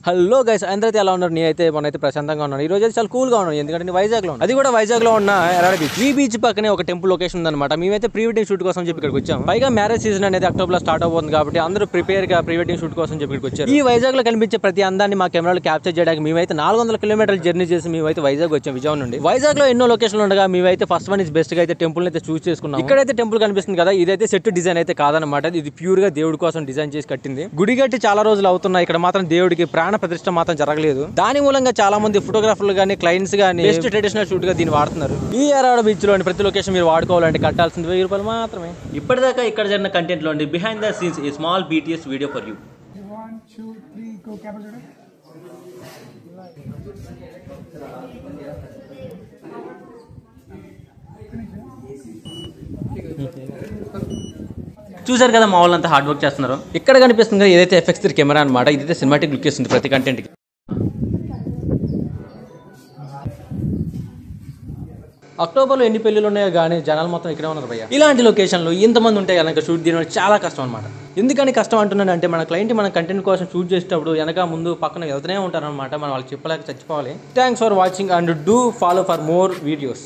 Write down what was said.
Hello guys, అందరైతే ఎలా ఉన్నారు? నేనైతే మొన్నైతే ప్రశాంతంగా ఉన్నాను. ఈ రోజు అయితే చాలా కూల్ గా ఉన్నాను, ఎందుకంటే నేను వైజాగ్ లో ఉన్నాను. అది కూడా వైజాగ్ లో ఉన్న ఎరాడ బీచ్. ఈ బీచ్ పక్కనే ఒక టెంపుల్ లొకేషన్ ఉందన్నమాట. మేమైతే ప్రీ వెడ్డింగ్ షూట్ కోసం చెప్పి ఇక్కడికి వచ్చాం. పైగా మ్యారేజ్ సీజన్ అనేది అక్టోబర్ లో స్టార్ట్ అవబోతుంది కాబట్టి అందరూ ప్రిపేర్ గా ప్రీ వెడ్డింగ్ షూట్ కోసం చెప్పి ఇక్కడికి వచ్చారు. ఈ వైజాగ్ లో కనిపించే ప్రతి అందాన్ని మా కెమెరాలో క్యాప్చర్ చేయడానికి మేమైతే 400 కిలోమీటర్ల జర్నీ చేసి మేమైతే వైజాగ్ వచ్చాం, విజయవాడ నుండి. వైజాగ్ లో ఎన్నో లొకేషన్లు ఉండగా మేమైతే ఫస్ట్ వన్ ఇస్ బెస్ట్ గా అయితే టెంపుల్ అయితే చూస్ చేసుకున్నాం. ఇక్కడైతే టెంపుల్ కనిపిస్తుంది కదా, ఇదైతే సెట్ డిజైన్ అయితే కాదనమాట. ఇది ప్యూర్ గా దేవుడి కోసం డిజైన్ చేసి కట్టింది. గుడి కట్టి చాలా రోజులు అవుతున్నాయి, ఇక్కడ మాత్రం దేవుడికి ప్రాణ ప్రతిష్ఠ మాత్రం జరగలేదు. దాని మూలంగా చాలా మంది ఫోటోగ్రాఫర్లు గానీ క్లయింట్స్ గానీ బెస్ట్ ట్రెడిషనల్ షూట్ గా దీన్ని వాడుతున్నారు. ఈ ఎరాడ బీచ్ లోని ప్రతి లొకేషన్ మీరు వాడుకోవాలంటే కట్టాల్సింది 1000 రూపాయలు మాత్రమే. ఇప్పటిదాకా ఇక్కడ జరిగిన కంటెంట్ లోని behind the scenes a small BTS video for you. 1 2 3 go camera. చూసారు కదా మా వాళ్ళంతా హార్డ్ వర్క్ చేస్తున్నారు. ఇక్కడ కనిపిస్తుంది కదా, ఏదైతే FX3 కెమెరా అనమాట. ఇదైతే సినిమాటిక్ లుక్ ఇస్తుంది ప్రతి కంటెంట్ కి. అక్టోబర్లో ఎన్ని పెళ్లిలు ఉన్నాయో కానీ జనాలు మొత్తం ఇక్కడే ఉన్నారు భయ్య. ఇలాంటి లొకేషన్లో ఇంతమంది ఉంటే కనుక షూట్ తీయడం చాలా కష్టం అనమాట. ఎందుకని కష్టం అంటున్నాను అంటే, మన క్లయింట్ మన కంటెంట్ కోసం షూట్ చేసేటప్పుడు వెనక ముందు పక్కన వెళ్తూనే ఉంటారనమాట. మనం వాళ్ళకి చెప్పలేక చచ్చిపోవాలి. Thanks for watching and do follow for more videos.